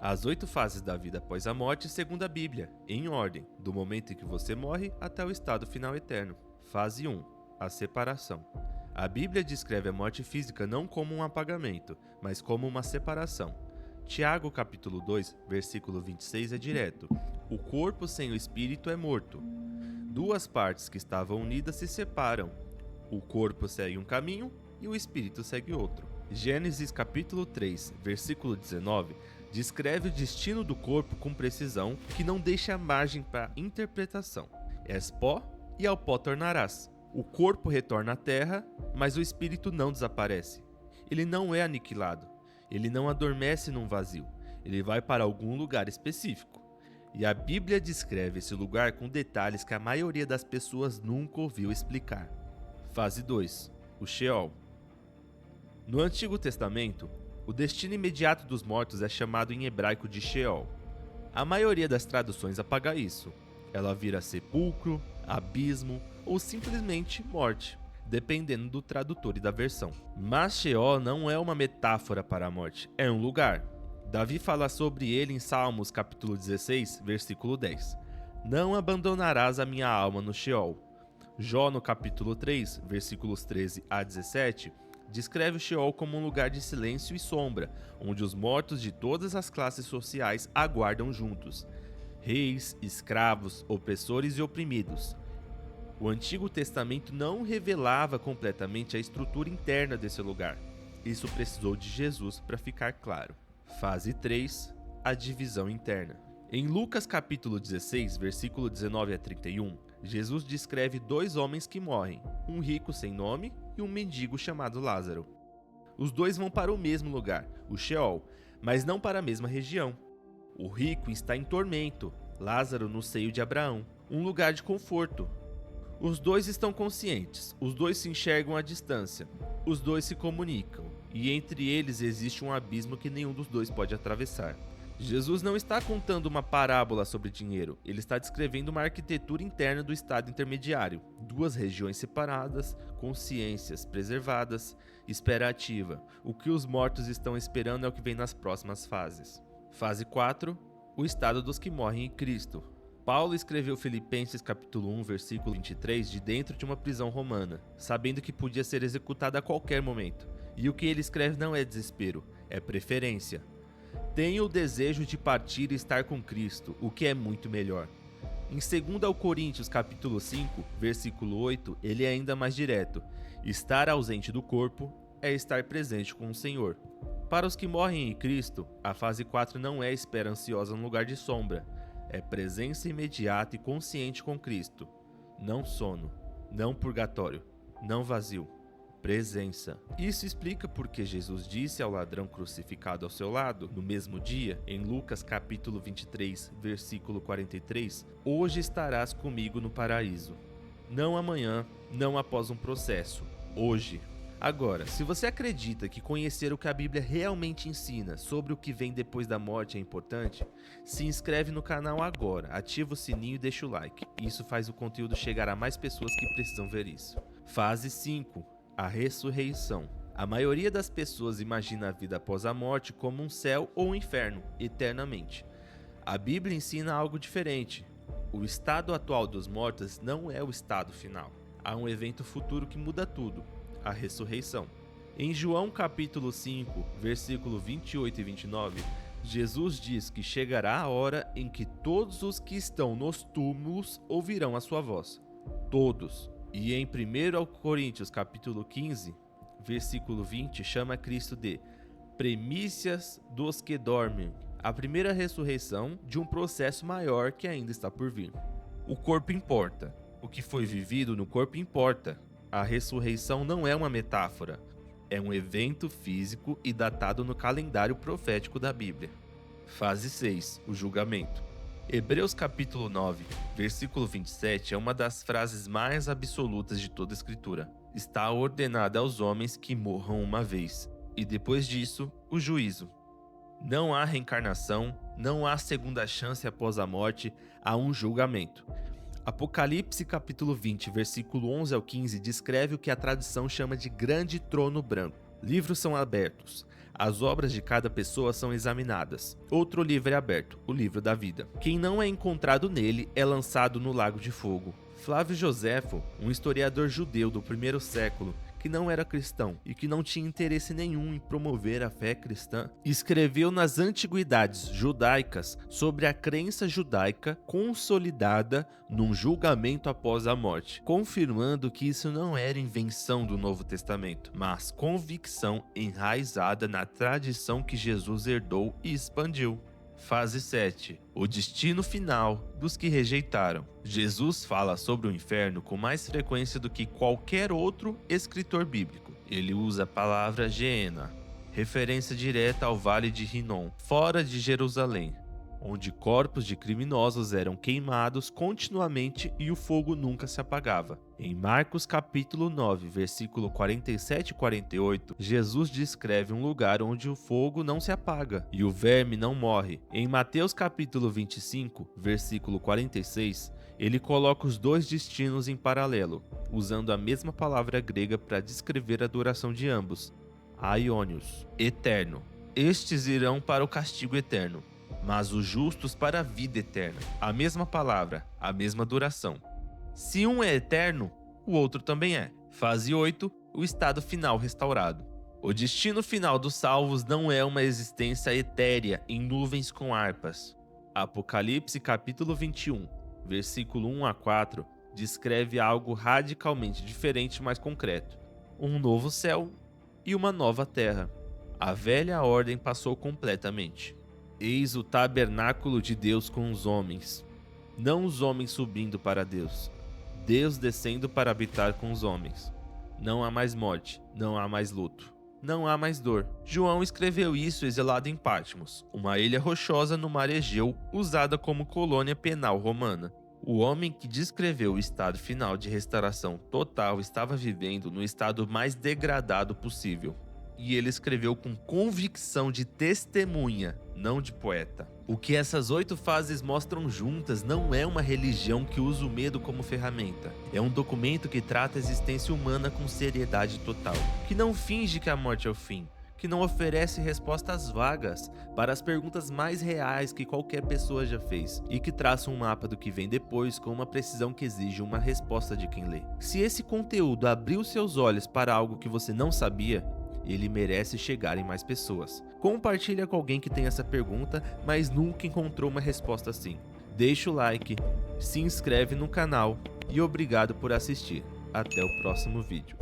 As 8 fases da vida após a morte segundo a Bíblia, em ordem, do momento em que você morre até o estado final eterno. Fase 1. A separação. A Bíblia descreve a morte física não como um apagamento, mas como uma separação. Tiago capítulo 2, versículo 26 é direto. O corpo sem o espírito é morto. Duas partes que estavam unidas se separam. O corpo segue um caminho e o espírito segue outro. Gênesis capítulo 3, versículo 19, descreve o destino do corpo com precisão que não deixa margem para interpretação. És pó e ao pó tornarás. O corpo retorna à terra, mas o espírito não desaparece. Ele não é aniquilado. Ele não adormece num vazio. Ele vai para algum lugar específico. E a Bíblia descreve esse lugar com detalhes que a maioria das pessoas nunca ouviu explicar. Fase 2. O Sheol. No Antigo Testamento, o destino imediato dos mortos é chamado em hebraico de Sheol. A maioria das traduções apaga isso. Ela vira sepulcro, abismo ou simplesmente morte, dependendo do tradutor e da versão. Mas Sheol não é uma metáfora para a morte, é um lugar. Davi fala sobre ele em Salmos capítulo 16, versículo 10. Não abandonarás a minha alma no Sheol. Jó no capítulo 3, versículos 13 a 17, descreve o Sheol como um lugar de silêncio e sombra, onde os mortos de todas as classes sociais aguardam juntos. Reis, escravos, opressores e oprimidos. O Antigo Testamento não revelava completamente a estrutura interna desse lugar. Isso precisou de Jesus para ficar claro. Fase 3. A divisão interna. Em Lucas capítulo 16, versículo 19 a 31, Jesus descreve 2 homens que morrem, um rico sem nome e um mendigo chamado Lázaro. Os 2 vão para o mesmo lugar, o Sheol, mas não para a mesma região. O rico está em tormento, Lázaro no seio de Abraão, um lugar de conforto. Os 2 estão conscientes, os 2 se enxergam à distância, os 2 se comunicam, e entre eles existe um abismo que nenhum dos 2 pode atravessar. Jesus não está contando uma parábola sobre dinheiro, ele está descrevendo uma arquitetura interna do estado intermediário. 2 regiões separadas, consciências preservadas, espera ativa. O que os mortos estão esperando é o que vem nas próximas fases. Fase 4. O estado dos que morrem em Cristo. Paulo escreveu Filipenses capítulo 1, versículo 23 de dentro de uma prisão romana, sabendo que podia ser executado a qualquer momento. E o que ele escreve não é desespero, é preferência. Tenho o desejo de partir e estar com Cristo, o que é muito melhor. Em 2 Coríntios capítulo 5, versículo 8, ele é ainda mais direto. Estar ausente do corpo é estar presente com o Senhor. Para os que morrem em Cristo, a fase 4 não é espera ansiosa no lugar de sombra. É presença imediata e consciente com Cristo. Não sono, não purgatório, não vazio. Presença. Isso explica porque Jesus disse ao ladrão crucificado ao seu lado, no mesmo dia, em Lucas capítulo 23, versículo 43, hoje estarás comigo no paraíso. Não amanhã, não após um processo, hoje. Agora, se você acredita que conhecer o que a Bíblia realmente ensina sobre o que vem depois da morte é importante, se inscreve no canal agora, ativa o sininho e deixa o like. Isso faz o conteúdo chegar a mais pessoas que precisam ver isso. Fase 5. A ressurreição. A maioria das pessoas imagina a vida após a morte como um céu ou um inferno, eternamente. A Bíblia ensina algo diferente. O estado atual dos mortos não é o estado final. Há um evento futuro que muda tudo, a ressurreição. Em João capítulo 5, versículo 28 e 29, Jesus diz que chegará a hora em que todos os que estão nos túmulos ouvirão a sua voz. Todos. E em 1 Coríntios capítulo 15, versículo 20, chama Cristo de primícias dos que dormem, a primeira ressurreição de um processo maior que ainda está por vir. O corpo importa. O que foi vivido no corpo importa. A ressurreição não é uma metáfora. É um evento físico e datado no calendário profético da Bíblia. Fase 6. O julgamento. Hebreus capítulo 9, versículo 27 é uma das frases mais absolutas de toda a Escritura. Está ordenado aos homens que morram uma vez, e depois disso, o juízo. Não há reencarnação, não há segunda chance após a morte, há um julgamento. Apocalipse capítulo 20, versículo 11 ao 15 descreve o que a tradição chama de grande trono branco. Livros são abertos. as obras de cada pessoa são examinadas. Outro livro é aberto, o livro da vida. Quem não é encontrado nele é lançado no lago de fogo. Flávio Joséfo, um historiador judeu do primeiro século, que não era cristão e que não tinha interesse nenhum em promover a fé cristã, escreveu nas Antiguidades Judaicas sobre a crença judaica consolidada num julgamento após a morte, confirmando que isso não era invenção do Novo Testamento, mas convicção enraizada na tradição que Jesus herdou e expandiu. Fase 7. O destino final dos que rejeitaram. Jesus fala sobre o inferno com mais frequência do que qualquer outro escritor bíblico. Ele usa a palavra Geena, referência direta ao Vale de Rinom, fora de Jerusalém, onde corpos de criminosos eram queimados continuamente e o fogo nunca se apagava. Em Marcos capítulo 9, versículo 47 e 48, Jesus descreve um lugar onde o fogo não se apaga e o verme não morre. Em Mateus capítulo 25, versículo 46, ele coloca os dois destinos em paralelo, usando a mesma palavra grega para descrever a duração de ambos, aionios, eterno. Estes irão para o castigo eterno, mas os justos para a vida eterna. A mesma palavra, a mesma duração. Se um é eterno, o outro também é. Fase 8, o estado final restaurado. O destino final dos salvos não é uma existência etérea em nuvens com harpas. Apocalipse capítulo 21, versículo 1 a 4, descreve algo radicalmente diferente, mas concreto. Um novo céu e uma nova terra. A velha ordem passou completamente. Eis o tabernáculo de Deus com os homens. Não os homens subindo para Deus. Deus descendo para habitar com os homens. Não há mais morte, não há mais luto, não há mais dor. João escreveu isso exilado em Patmos, uma ilha rochosa no mar Egeu, usada como colônia penal romana. O homem que descreveu o estado final de restauração total estava vivendo no estado mais degradado possível. E ele escreveu com convicção de testemunha, não de poeta. O que essas 8 fases mostram juntas não é uma religião que usa o medo como ferramenta. É um documento que trata a existência humana com seriedade total, que não finge que a morte é o fim, que não oferece respostas vagas para as perguntas mais reais que qualquer pessoa já fez, e que traça um mapa do que vem depois com uma precisão que exige uma resposta de quem lê. Se esse conteúdo abriu seus olhos para algo que você não sabia, ele merece chegar em mais pessoas. Compartilha com alguém que tem essa pergunta, mas nunca encontrou uma resposta assim. Deixa o like, se inscreve no canal e obrigado por assistir. Até o próximo vídeo.